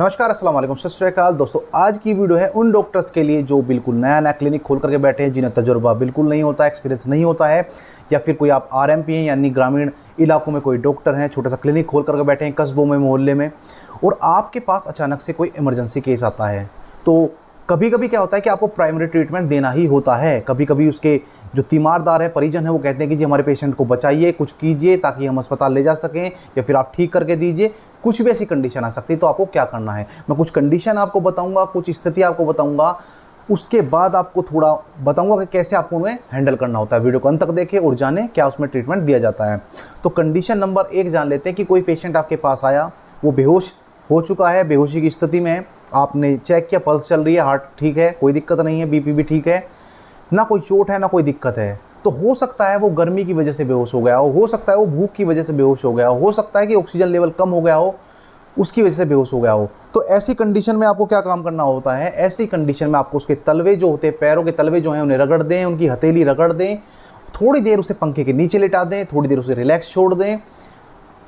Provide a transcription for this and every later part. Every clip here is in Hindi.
नमस्कार, अस्सलाम वालेकुम, सत श्री अकाल दोस्तों। आज की वीडियो है उन डॉक्टर्स के लिए जो बिल्कुल नया नया क्लिनिक खोल करके बैठे हैं, जिन्हें तजुर्बा बिल्कुल नहीं होता, एक्सपीरियंस नहीं होता है, या फिर कोई आप आरएमपी हैं यानी ग्रामीण इलाकों में कोई डॉक्टर हैं, छोटा सा क्लिनिक खोल करके बैठे हैं कस्बों में, मोहल्ले में, और आपके पास अचानक से कोई इमरजेंसी केस आता है। तो कभी कभी क्या होता है कि आपको प्राइमरी ट्रीटमेंट देना ही होता है। कभी कभी उसके जो तीमारदार है, परिजन है, वो कहते हैं कि जी हमारे पेशेंट को बचाइए, कुछ कीजिए ताकि हम अस्पताल ले जा सकें, या फिर आप ठीक करके दीजिए। कुछ भी ऐसी कंडीशन आ सकती है, तो आपको क्या करना है, मैं कुछ कंडीशन आपको बताऊंगा, कुछ स्थिति आपको बताऊंगा, उसके बाद आपको थोड़ा बताऊंगा कि कैसे आपको उन्हें हैंडल करना होता है। वीडियो को अंत तक देखें और जानें क्या उसमें ट्रीटमेंट दिया जाता है। तो कंडीशन नंबर 1 जान लेते हैं कि कोई पेशेंट आपके पास आया, वो बेहोश हो चुका है, बेहोशी की स्थिति में है, आपने चेक किया, पल्स चल रही है, हार्ट ठीक है, कोई दिक्कत नहीं है, बीपी भी ठीक है, ना कोई चोट है ना कोई दिक्कत है। तो हो सकता है वो गर्मी की वजह से बेहोश हो गया हो सकता है वो भूख की वजह से बेहोश हो गया हो सकता है कि ऑक्सीजन लेवल कम हो गया हो, उसकी वजह से बेहोश हो गया हो। तो ऐसी कंडीशन में आपको क्या काम करना होता है? ऐसी कंडीशन में आपको उसके तलवे जो होते हैं, पैरों के तलवे जो हैं, उन्हें रगड़ दें, उनकी हथेली रगड़ दें, थोड़ी देर उसे पंखे के नीचे लेटा दें, थोड़ी देर उसे रिलैक्स छोड़ दें,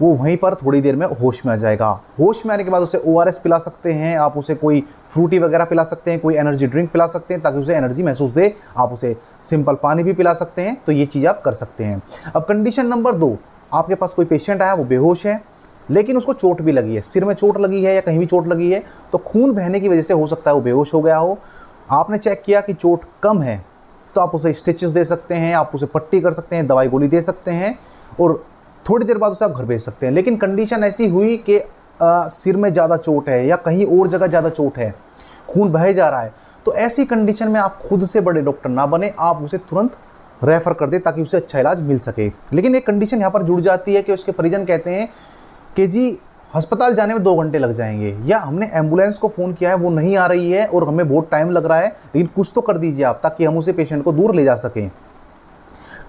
वो वहीं पर थोड़ी देर में होश में आ जाएगा। होश में आने के बाद उसे ORS पिला सकते हैं, आप उसे कोई फ्रूटी वगैरह पिला सकते हैं, कोई एनर्जी ड्रिंक पिला सकते हैं ताकि उसे एनर्जी महसूस दे, आप उसे सिंपल पानी भी पिला सकते हैं। तो ये चीज़ आप कर सकते हैं। अब कंडीशन नंबर 2, आपके पास कोई पेशेंट आया, वो बेहोश है लेकिन उसको चोट भी लगी है, सिर में चोट लगी है या कहीं भी चोट लगी है, तो खून बहने की वजह से हो सकता है वो बेहोश हो गया हो। आपने चेक किया कि चोट कम है, तो आप उसे स्टिचेस दे सकते हैं, आप उसे पट्टी कर सकते हैं, दवाई गोली दे सकते हैं, और थोड़ी देर बाद उसे आप घर भेज सकते हैं। लेकिन कंडीशन ऐसी हुई कि सिर में ज़्यादा चोट है या कहीं और जगह ज़्यादा चोट है, खून बह जा रहा है, तो ऐसी कंडीशन में आप खुद से बड़े डॉक्टर ना बने, आप उसे तुरंत रेफ़र कर दें ताकि उसे अच्छा इलाज मिल सके। लेकिन एक कंडीशन यहाँ पर जुड़ जाती है कि उसके परिजन कहते हैं कि जी अस्पताल जाने में 2 घंटे लग जाएंगे, या हमने एम्बुलेंस को फ़ोन किया है, वो नहीं आ रही है और हमें बहुत टाइम लग रहा है, लेकिन कुछ तो कर दीजिए आप ताकि हम उसे पेशेंट को दूर ले जा सकें।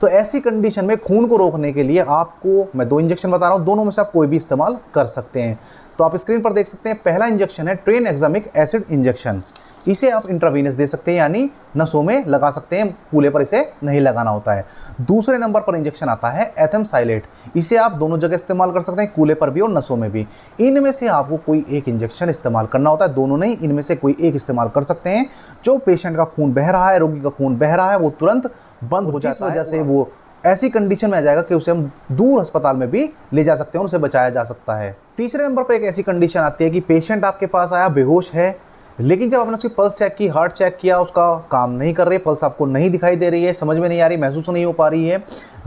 तो ऐसी कंडीशन में खून को रोकने के लिए आपको मैं 2 इंजेक्शन बता रहा हूँ, दोनों में से आप कोई भी इस्तेमाल कर सकते हैं। तो आप स्क्रीन पर देख सकते हैं, पहला इंजेक्शन है ट्रेनएग्जामिक एसिड इंजेक्शन। इसे आप इंट्रावीनस दे सकते हैं, यानी नसों में लगा सकते हैं, कूल्हे पर इसे नहीं लगाना होता है। दूसरे नंबर पर इंजेक्शन आता है एथेमसाइलेट। इसे आप दोनों जगह इस्तेमाल कर सकते हैं, कूल्हे पर भी और नसों में भी। इनमें से आपको कोई एक इंजेक्शन इस्तेमाल करना होता है, दोनों नहीं, इनमें से कोई एक इस्तेमाल कर सकते हैं। जो पेशेंट का खून बह रहा है, रोगी का खून बह रहा है, वो तुरंत बंद हो जाता है, वजह से वो ऐसी कंडीशन में आ जाएगा कि उसे हम दूर अस्पताल में भी ले जा सकते हैं और उसे बचाया जा सकता है। तीसरे नंबर पर एक ऐसी कंडीशन आती है कि पेशेंट आपके पास आया, बेहोश है, लेकिन जब आपने उसकी पल्स चेक की, हार्ट चेक किया, उसका काम नहीं कर रही, पल्स आपको नहीं दिखाई दे रही है, समझ में नहीं आ रही, महसूस नहीं हो पा रही है,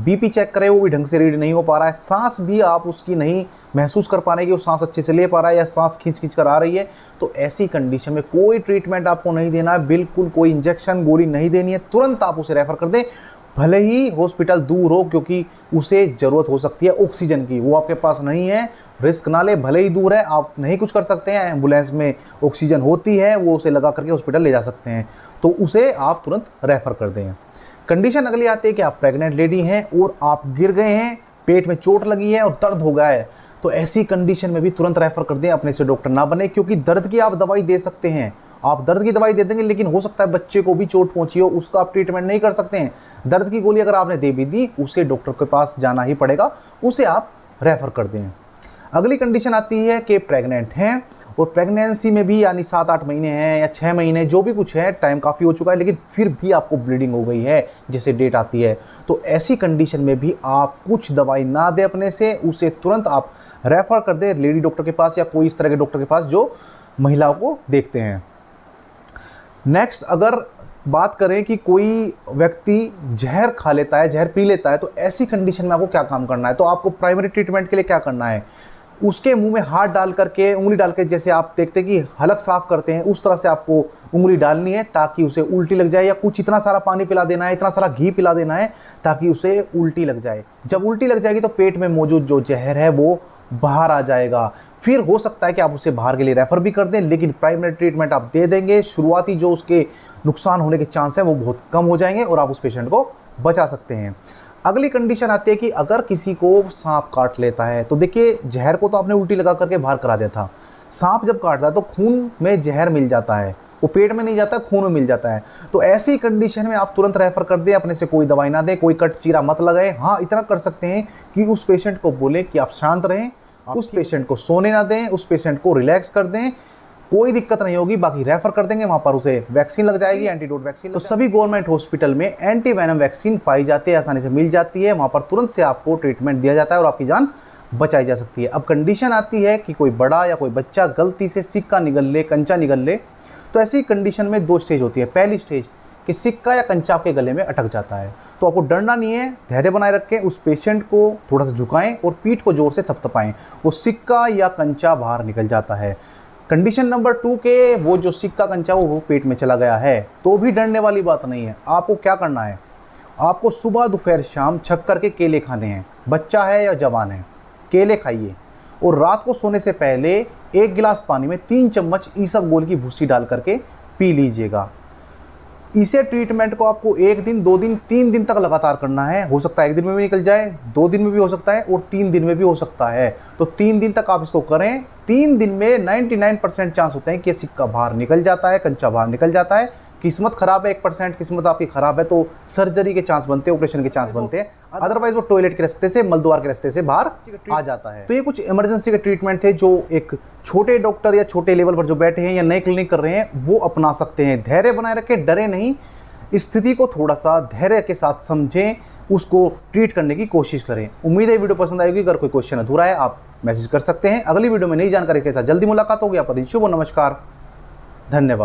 बीपी चेक करे वो भी ढंग से रीड नहीं हो पा रहा है, सांस भी आप उसकी नहीं महसूस कर पा रहे कि वो सांस अच्छे से ले पा रहा है या सांस खींच खींच कर आ रही है, तो ऐसी कंडीशन में कोई ट्रीटमेंट आपको नहीं देना है, बिल्कुल कोई इंजेक्शन गोली नहीं देनी है, तुरंत आप उसे रेफर कर दें, भले ही हॉस्पिटल दूर हो, क्योंकि उसे ज़रूरत हो सकती है ऑक्सीजन की, वो आपके पास नहीं है, रिस्क ना ले, भले ही दूर है, आप नहीं कुछ कर सकते हैं, एम्बुलेंस में ऑक्सीजन होती है, वो उसे लगा करके हॉस्पिटल ले जा सकते हैं, तो उसे आप तुरंत रेफ़र कर दें। कंडीशन अगली आती है कि आप प्रेग्नेंट लेडी हैं और आप गिर गए हैं, पेट में चोट लगी है और दर्द हो गया है, तो ऐसी कंडीशन में भी तुरंत रेफ़र कर दें, अपने से डॉक्टर ना बने, क्योंकि दर्द की आप दवाई दे सकते हैं, आप दर्द की दवाई दे देंगे, लेकिन हो सकता है बच्चे को भी चोट पहुंची हो, उसका आप ट्रीटमेंट नहीं कर सकते हैं। दर्द की गोली अगर आपने दे भी दी, उसे डॉक्टर के पास जाना ही पड़ेगा, उसे आप रेफ़र कर दें। अगली कंडीशन आती है कि प्रेग्नेंट हैं और प्रेगनेंसी में भी, यानी 7-8 महीने हैं या 6 महीने, जो भी कुछ है, टाइम काफ़ी हो चुका है, लेकिन फिर भी आपको ब्लीडिंग हो गई है जैसे डेट आती है, तो ऐसी कंडीशन में भी आप कुछ दवाई ना दें अपने से, उसे तुरंत आप रेफ़र कर दें लेडी डॉक्टर के पास या कोई इस तरह के डॉक्टर के पास जो महिलाओं को देखते हैं। नेक्स्ट, अगर बात करें कि कोई व्यक्ति जहर खा लेता है, जहर पी लेता है, तो ऐसी कंडीशन में आपको क्या काम करना है? तो आपको प्राइमरी ट्रीटमेंट के लिए क्या करना है? उसके मुंह में हाथ डाल करके, उंगली डाल के, जैसे आप देखते हैं कि हलक साफ करते हैं, उस तरह से आपको उंगली डालनी है ताकि उसे उल्टी लग जाए, या कुछ इतना सारा पानी पिला देना है, इतना सारा घी पिला देना है ताकि उसे उल्टी लग जाए। जब उल्टी लग जाएगी तो पेट में मौजूद जो जहर है वो बाहर आ जाएगा। फिर हो सकता है कि आप उसे बाहर के लिए रेफ़र भी कर दें, लेकिन प्राइमरी ट्रीटमेंट आप दे देंगे, शुरुआती जो उसके नुकसान होने के चांस हैं वो बहुत कम हो जाएंगे और आप उस पेशेंट को बचा सकते हैं। अगली कंडीशन आती है कि अगर किसी को सांप काट लेता है, तो देखिए जहर को तो आपने उल्टी लगा करके बाहर करा दिया था, सांप जब काटता है तो खून में जहर मिल जाता है, वो पेट में नहीं जाता, खून में मिल जाता है। तो ऐसी कंडीशन में आप तुरंत रेफ़र कर दें, अपने से कोई दवाई ना दें, कोई कट चीरा मत लगाएं। हाँ, इतना कर सकते हैं कि उस पेशेंट को बोले कि आप शांत रहें, उस पेशेंट को सोने ना दें, उस पेशेंट को रिलैक्स कर दें, कोई दिक्कत नहीं होगी, बाकी रेफर कर देंगे, वहाँ पर उसे वैक्सीन लग जाएगी, एंटीडोट वैक्सीन। तो सभी गवर्नमेंट हॉस्पिटल में एंटीवेनम वैक्सीन पाई जाती है, आसानी से मिल जाती है, वहाँ पर तुरंत से आपको ट्रीटमेंट दिया जाता है और आपकी जान बचाई जा सकती है। अब कंडीशन आती है कि कोई बड़ा या कोई बच्चा गलती से सिक्का निगल ले, कंचा निगल ले, तो ऐसी कंडीशन में 2 स्टेज होती है। पहली स्टेज कि सिक्का या कंचा आपके गले में अटक जाता है, तो आपको डरना नहीं है, धैर्य बनाए रखें, उस पेशेंट को थोड़ा सा झुकाएं और पीठ को जोर से थपथपाएं, वो सिक्का या कंचा बाहर निकल जाता है। कंडीशन नंबर 2 के वो जो सिक्का कंचा वो पेट में चला गया है, तो भी डरने वाली बात नहीं है। आपको क्या करना है, आपको सुबह दोपहर शाम छक करके केले खाने हैं, बच्चा है या जवान है, केले खाइए और रात को सोने से पहले 1 गिलास पानी में 3 चम्मच ईसबगोल की भूसी डाल करके पी लीजिएगा। इसे ट्रीटमेंट को आपको 1 दिन, 2 दिन, 3 दिन तक लगातार करना है। हो सकता है 1 दिन में भी निकल जाए, 2 दिन में भी हो सकता है और 3 दिन में भी हो सकता है। तो 3 दिन तक आप इसको करें। 3 दिन में 99% चांस होते हैं कि सिक्का बाहर निकल जाता है, कंचा बाहर निकल जाता है। किस्मत खराब है, 1% किस्मत आपकी खराब है तो सर्जरी के चांस बनते हैं, ऑपरेशन के चांस बनते हैं, अदरवाइज वो टॉयलेट के रास्ते से, मलद्वार के रास्ते से बाहर आ जाता है। तो ये कुछ इमरजेंसी के ट्रीटमेंट थे जो एक छोटे डॉक्टर या छोटे लेवल पर जो बैठे हैं या नए क्लिनिक कर रहे हैं वो अपना सकते हैं। धैर्य बनाए रखें, डरे नहीं, स्थिति को थोड़ा सा धैर्य के साथ समझें, उसको ट्रीट करने की कोशिश करें। उम्मीद है वीडियो पसंद आएगी। अगर कोई क्वेश्चन अधूरा है आप मैसेज कर सकते हैं। अगली वीडियो में नई जानकारी के साथ जल्दी मुलाकात होगी। आपका दिन शुभ हो। नमस्कार, धन्यवाद।